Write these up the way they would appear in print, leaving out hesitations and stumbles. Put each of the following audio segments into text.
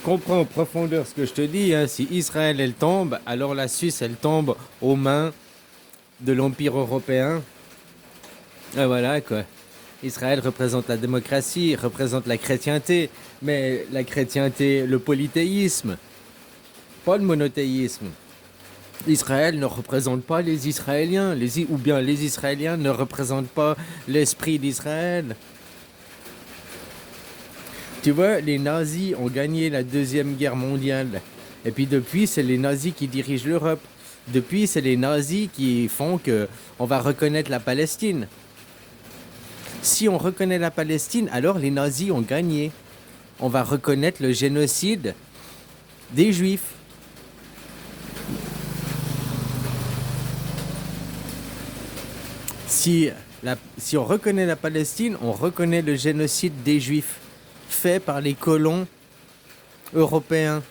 comprends en profondeur ce que je te dis, hein. Si Israël, elle tombe, alors la Suisse, elle tombe aux mains de l'Empire européen. Et voilà, quoi. Israël représente la démocratie, représente la chrétienté, mais la chrétienté, le polythéisme, pas le monothéisme. Israël ne représente pas les Israéliens, ou bien les Israéliens ne représentent pas l'esprit d'Israël. Tu vois, les nazis ont gagné la Deuxième Guerre mondiale. Et puis depuis, c'est les nazis qui dirigent l'Europe. Depuis, c'est les nazis qui font que on va reconnaître la Palestine. Si on reconnaît la Palestine, alors les nazis ont gagné. On va reconnaître le génocide des Juifs. Si on reconnaît la Palestine, on reconnaît le génocide des Juifs fait par les colons européens.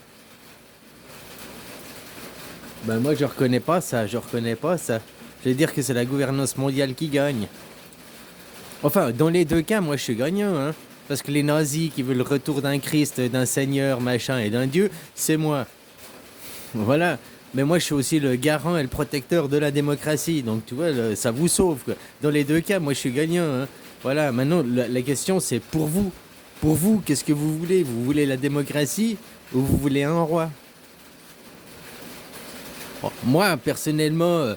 Ben moi je reconnais pas ça, je reconnais pas ça. Je vais dire que c'est la gouvernance mondiale qui gagne. Enfin, dans les deux cas, moi je suis gagnant, hein. Parce que les nazis qui veulent le retour d'un Christ, d'un Seigneur, machin, et d'un Dieu, c'est moi. Voilà. Mais moi je suis aussi le garant et le protecteur de la démocratie. Donc tu vois, ça vous sauve, quoi. Dans les deux cas, moi je suis gagnant, hein. Voilà, maintenant la question c'est pour vous. Pour vous, qu'est-ce que vous voulez? Vous voulez la démocratie ou vous voulez un roi? Bon, moi, personnellement,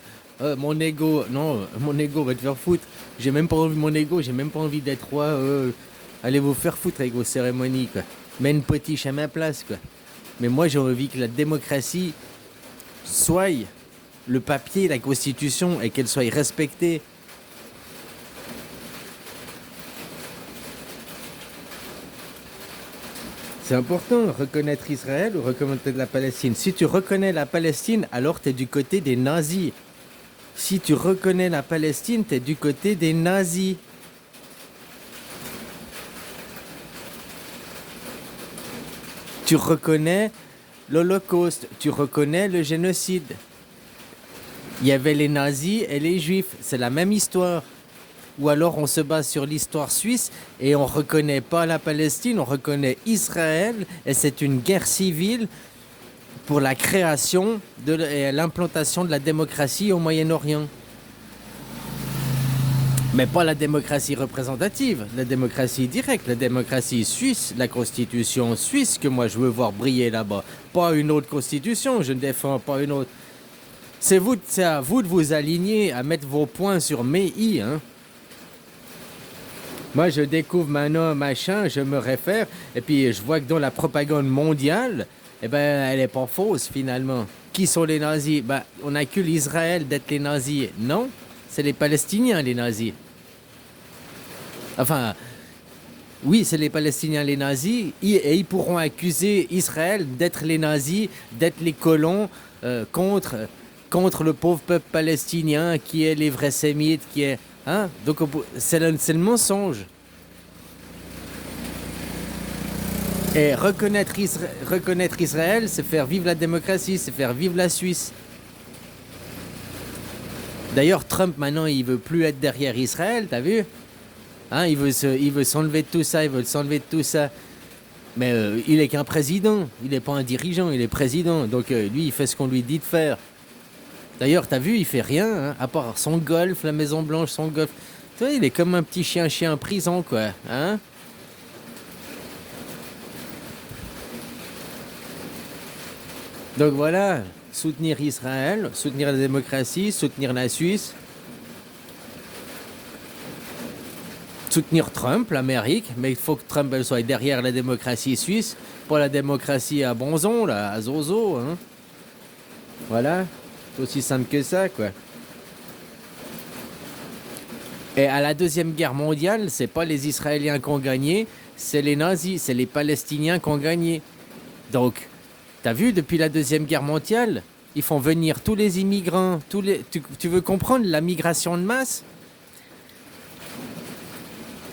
mon ego, non, mon ego va te faire foutre. J'ai même pas envie, mon ego, j'ai même pas envie d'être roi. Allez vous faire foutre avec vos cérémonies, quoi. Mets une potiche à ma place, quoi. Mais moi, j'ai envie que la démocratie soit le papier, la constitution, et qu'elle soit respectée. C'est important, reconnaître Israël ou reconnaître la Palestine. Si tu reconnais la Palestine, alors tu es du côté des nazis. Si tu reconnais la Palestine, tu es du côté des nazis. Tu reconnais l'Holocauste, tu reconnais le génocide. Il y avait les nazis et les juifs, c'est la même histoire. Ou alors on se base sur l'histoire suisse et on reconnaît pas la Palestine, on reconnaît Israël et c'est une guerre civile pour la création et l'implantation de la démocratie au Moyen-Orient. Mais pas la démocratie représentative, la démocratie directe, la démocratie suisse, la constitution suisse que moi je veux voir briller là-bas. Pas une autre constitution, je ne défends pas une autre. C'est à vous de vous aligner, à mettre vos points sur mes i, hein. Moi, je découvre maintenant, machin, je me réfère, et puis je vois que dans la propagande mondiale, eh ben, elle est pas fausse finalement. Qui sont les nazis? Ben, on accuse l'Israël d'être les nazis. Non, c'est les Palestiniens les nazis. Enfin, oui, c'est les Palestiniens les nazis, et ils pourront accuser Israël d'être les nazis, d'être les colons contre le pauvre peuple palestinien qui est les vrais sémites, qui est... Hein? Donc c'est le mensonge. Et reconnaître Israël, c'est faire vivre la démocratie, c'est faire vivre la Suisse. D'ailleurs, Trump, maintenant, il veut plus être derrière Israël, t'as vu? Hein, il veut s'enlever de tout ça, il veut s'enlever de tout ça. Mais il est qu'un président, il n'est pas un dirigeant, il est président. Donc lui, il fait ce qu'on lui dit de faire. D'ailleurs, t'as vu, il fait rien, hein, à part son golf, la Maison Blanche, son golf. Tu vois, il est comme un petit chien en prison, quoi. Hein? Donc voilà, soutenir Israël, soutenir la démocratie, soutenir la Suisse, soutenir Trump, l'Amérique, mais il faut que Trump elle, soit derrière la démocratie suisse, pas la démocratie à Bonzon, là, à Zozo. Hein? Voilà, c'est aussi simple que ça, quoi. Et à la Deuxième Guerre mondiale, c'est pas les Israéliens qui ont gagné, c'est les nazis, c'est les Palestiniens qui ont gagné. Donc, t'as vu, depuis la Deuxième Guerre mondiale, ils font venir tous les immigrants, tu veux comprendre la migration de masse?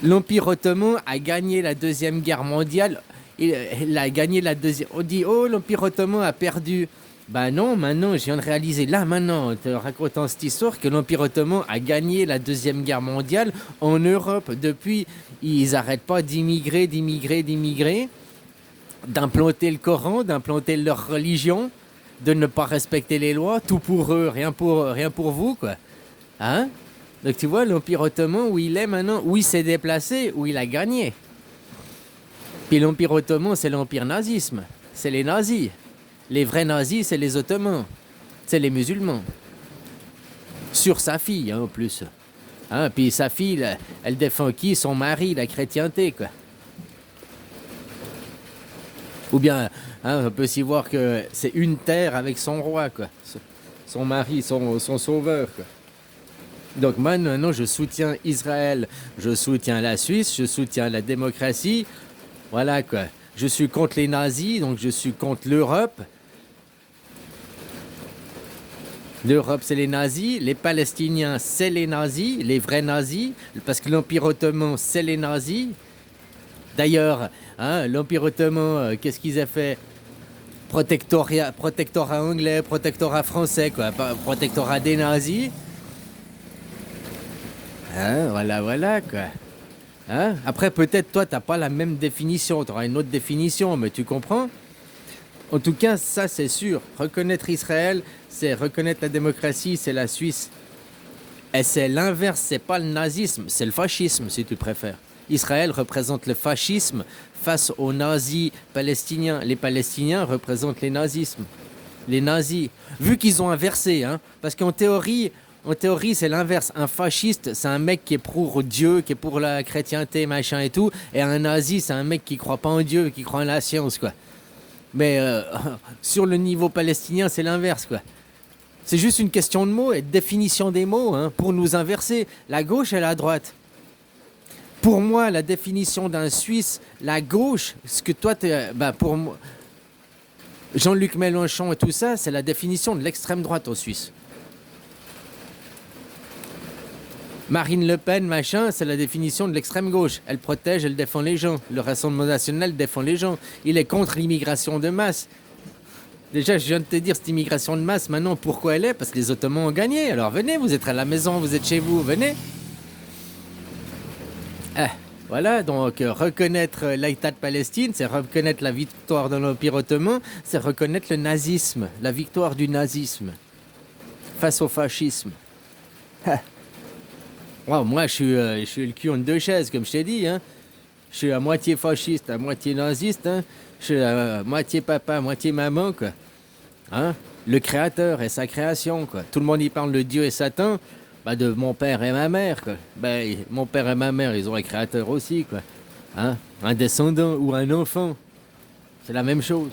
L'Empire ottoman a gagné la Deuxième Guerre mondiale. Il a gagné la deuxième... On dit, oh, l'Empire ottoman a perdu. Ben non, maintenant, je viens de réaliser, là, maintenant, en te racontant cette histoire, que l'Empire ottoman a gagné la Deuxième Guerre mondiale en Europe. Depuis, ils n'arrêtent pas d'immigrer. d'implanter le Coran, d'implanter leur religion, de ne pas respecter les lois, tout pour eux, rien pour vous, quoi. Hein? Donc tu vois, l'Empire ottoman, où il est maintenant, où il s'est déplacé, où il a gagné. Puis l'Empire ottoman, c'est l'Empire nazisme. C'est les nazis. Les vrais nazis, c'est les Ottomans. C'est les musulmans. Sur sa fille, hein, en plus. Hein, puis sa fille, elle défend qui? Son mari, la chrétienté, quoi. Ou bien, hein, on peut s'y voir que c'est une terre avec son roi, quoi. Son mari, son sauveur, quoi. Donc maintenant, je soutiens Israël, je soutiens la Suisse, je soutiens la démocratie. Voilà, quoi. Je suis contre les nazis, donc je suis contre l'Europe. L'Europe, c'est les nazis. Les Palestiniens, c'est les nazis, les vrais nazis. Parce que l'Empire ottoman, c'est les nazis. D'ailleurs, hein, l'Empire ottoman, qu'est-ce qu'ils ont fait? Protectorat anglais, protectorat français, quoi. Protectorat des nazis. Hein, voilà, quoi. Hein? Après, peut-être, toi, t'as pas la même définition. Tu auras une autre définition, mais tu comprends? En tout cas, ça, c'est sûr. Reconnaître Israël, c'est reconnaître la démocratie, c'est la Suisse. Et c'est l'inverse, c'est pas le nazisme, c'est le fascisme, si tu préfères. Israël représente le fascisme face aux nazis palestiniens. Les Palestiniens représentent les nazismes. Les nazis. Vu qu'ils ont inversé, hein, parce qu'en théorie, c'est l'inverse. Un fasciste, c'est un mec qui est pour Dieu, qui est pour la chrétienté, machin et tout. Et un nazi, c'est un mec qui croit pas en Dieu, qui croit en la science, quoi. Mais sur le niveau palestinien, c'est l'inverse, quoi. C'est juste une question de mots et de définition des mots, hein, pour nous inverser. La gauche et la droite. Pour moi, la définition d'un Suisse, la gauche, ce que toi, pour moi, Jean-Luc Mélenchon et tout ça, c'est la définition de l'extrême droite en Suisse. Marine Le Pen, machin, c'est la définition de l'extrême gauche. Elle protège, elle défend les gens. Le Rassemblement national défend les gens. Il est contre l'immigration de masse. Déjà, je viens de te dire, cette immigration de masse, maintenant, pourquoi elle est? Parce que les Ottomans ont gagné. Alors venez, vous êtes à la maison, vous êtes chez vous, venez. Voilà, donc reconnaître l'État de Palestine, c'est reconnaître la victoire de l'Empire ottoman, c'est reconnaître le nazisme, la victoire du nazisme face au fascisme. Wow, moi, je suis le cul entre deux chaises, comme je t'ai dit. Hein. Je suis à moitié fasciste, à moitié naziste. Hein. Je suis à moitié papa, moitié maman, quoi. Hein. Le créateur et sa création, quoi. Tout le monde y parle de Dieu et Satan. Bah, de mon père et ma mère, quoi. Ben, mon père et ma mère, ils ont un créateur aussi, quoi. Hein? Un descendant ou un enfant. C'est la même chose.